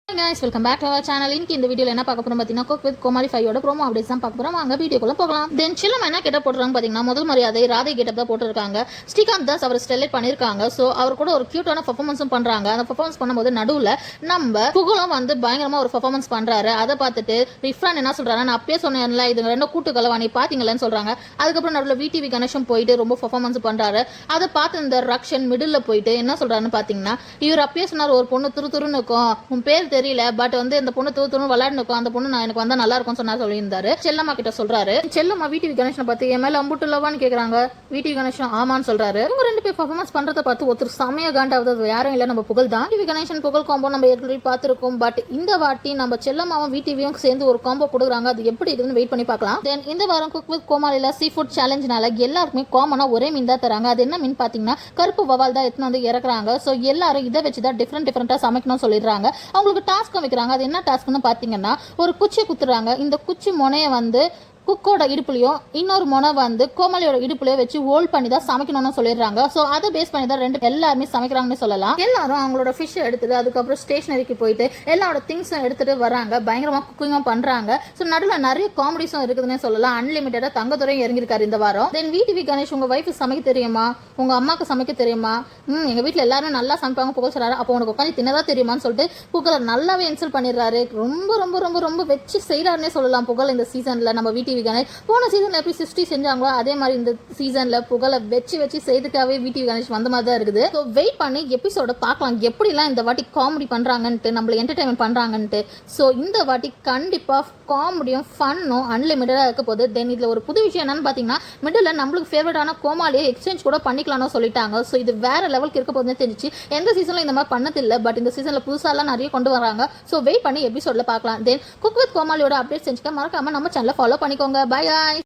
guys, welcome back to our channel. இந்த வீடியோல என்ன பார்க்க போறோம் பாத்தீங்கன்னா குக் வித் கோமாளி 5 ஓட ப்ரோமோ அப்டேட்ஸ் தான் பார்க்க போறோம். வாங்க வீடியோக்குள்ள போகலாம். தென் சில்லம்மா என்ன கெட்ட போட்டுறாங்க பாத்தீங்கன்னா முதல் மரியாதை ராதை கெட்டப் தான் போட்டுருக்காங்க. ஸ்ரீகாந்த் தாஸ் அவர் ஸ்டெலைட் பண்ணிருக்காங்க. சோ அவர் கூட ஒரு கியூட்டான பெர்ஃபார்மன்ஸும் பண்றாங்க. அந்த பெர்ஃபார்மன்ஸ் பண்ணும்போது நடுவுல நம்ம புகழும் வந்து பயங்கரமா ஒரு பெர்ஃபார்மன்ஸ் பண்றாரு. அதை பார்த்துட்டு ரிஃப்ரான் என்ன சொல்றாரு, நான் அப்பயே சொன்னேன்ல இது ரெண்டும் கூட்டு கலவாணி பாத்தீங்களேன்னு சொல்றாங்க. அதுக்கப்புறம் நடுவுல விடிவி கணேஷும் போயிட்டு ரொம்ப பெர்ஃபார்மன்ஸ் பண்றாரு. அதை பார்த்து இந்த ரக்ஷன் மிடில் போயிட்டு என்ன சொல்றாருன்னு பாத்தீங்கன்னா, இவர் அப்பயே சொன்னார் ஒரு பொண்ணு துருதுருன்னு இருக்கும், உன் பேர் தெரியல பட் வந்து இந்த பொண்ணு தூத்துணும் விளையாடுனுக்கும், அந்த பொண்ணு நான் எனக்கு வந்தா நல்லா இருக்கும் சொன்னா சொல்லியிருந்தாரு. செல்லம்மா கிட்ட சொல்றாரு. செல்லம்மா விடிவி கணேஷனை பார்த்து என் மேல அம்புட்டு லவான்னு கேக்குறாங்க. விடிவி கணேஷன் ஆமான்னு சொல்றாரு. இவங்க ரெண்டு பேர் பெர்ஃபார்மன்ஸ் பண்றதை பார்த்து ஒருத்தர் செமையா காண்டாவது யாரும் இல்ல, நம்ம புகழ் தான். விடிவி கணேஷன் புகழ் காம்போ நம்ம ஏற்கனவே பார்த்திருக்கோம். பட் இந்த வாட்டி நம்ம செல்லம்மாவும் விடிவியும் சேர்ந்து ஒரு காம்போ கொடுக்குறாங்க. அது எப்படி இருக்குன்னு வெயிட் பண்ணி பார்க்கலாம். தென் இந்த வாரம் குக் வித் கோமாளில சீ ஃபுட் சேலஞ்ச்னால எல்லாருக்குமே காமனா ஒரே மீன் தான் தராங்க. அது என்ன மீன் பாத்தீங்கன்னா கருப்பு வவால் தான் எடுத்துன்னு வந்து இறக்குறாங்க. சோ எல்லாரும் இதை வச்சுதான் டிஃப்ரெண்டா சமைக்கணும்னு சொல்லிடுறாங்க. அவங்களுக்கு டாஸ்க் வைக்கிறாங்க. அது என்ன டாஸ்க்னு பாத்தீங்கன்னா ஒரு குச்சி குத்துறாங்க. இந்த குச்சி முனைய வந்து குக்கோட இடுப்புலையும் இன்னொரு முனை வந்து கோமாளியோட இடுப்புலையும் வச்சு ஹோல்ட் பண்ணி தான் சமைக்கணும்னு சொல்லிடுறாங்க. ஸோ அதை பேஸ் பண்ணி தான் ரெண்டு எல்லாருமே சமைக்கிறாங்கன்னு சொல்லலாம். எல்லாரும் அவங்களோட ஃபிஷ் எடுத்துட்டு அதுக்கப்புறம் ஸ்டேஷனரிக்கு போயிட்டு எல்லாரோட திங்ஸும் எடுத்துட்டு வராங்க. பயங்கரமா குக்கிங்கும் பண்றாங்க. ஸோ நடுவில் நிறைய காமெடிஸும் இருக்குதுன்னு சொல்லலாம். அன்லிமிட்டடா தங்கத்துறையும் இறங்கிருக்காரு இந்த வாரம். தென் விடிவி கணேஷ் உங்க வைஃப் சமைக்க தெரியுமா, உங்க அம்மாக்கு சமைக்க தெரியுமா, எங்க வீட்டில் எல்லாரும் நல்லா சமைப்பாங்க புகழ் சொல்றாரு. அப்போ உனக்கு உட்காந்து தின்னதா தெரியுமான்னு சொல்லிட்டு புகழை நல்லாவே இன்சல்ட் பண்ணிடுறாரு. ரொம்ப ரொம்ப ரொம்ப ரொம்ப வச்சு செய்யறாருன்னே சொல்லலாம் புகழ் இந்த சீசன்ல. நம்ம விடிவி கணேஷ் போன சீசன்ல எப்படி 60 செஞ்சாங்களோ அதே மாதிரி இந்த சீசன்ல புகழை வச்சு செய்துக்காவே விடிவி கணேஷ் வந்த மாதிரி தான் இருக்குது. ஸோ வெயிட் பண்ணி எபிசோட பார்க்கலாம் எப்படிலாம் இந்த வாட்டி காமெடி பண்றாங்கன்ட்டு, நம்மள என்டர்டைன்மெண்ட் பண்றாங்கன்ட்டு. ஸோ இந்த வாட்டி கண்டிப்பா காமெடியும் ஃபன்னும் அன்லிமிட்டடா இருக்க போகுது. தென் இதுல ஒரு புது விஷயம் என்னன்னு பாத்தீங்கன்னா மிடில் நம்மளுக்கு ஃபேவரட்டான கோமாளியை எக்ஸ்சேஞ்ச் கூட பண்ணிக்கலாம்னு சொல்லிட்டாங்க. ஸோ இது வேற லெவலுக்கு இருக்க போகுதுன்னு தெரிஞ்சு எந்த சீசன்ல இந்த மாதிரி பண்ணதில்லை. பட் இந்த சீசன்ல புதுசாலாம் நிறைய கொண்டு வராங்க. ஸோ வெயிட் பண்ணி எபிசோட்ல பார்க்கலாம். தென் குக் வித் கோமாளியோட அப்டேட் செஞ்சுக்க மறக்காம நம்ம சேனலை ஃபாலோ பண்ணிக்கோங்க. Bye guys.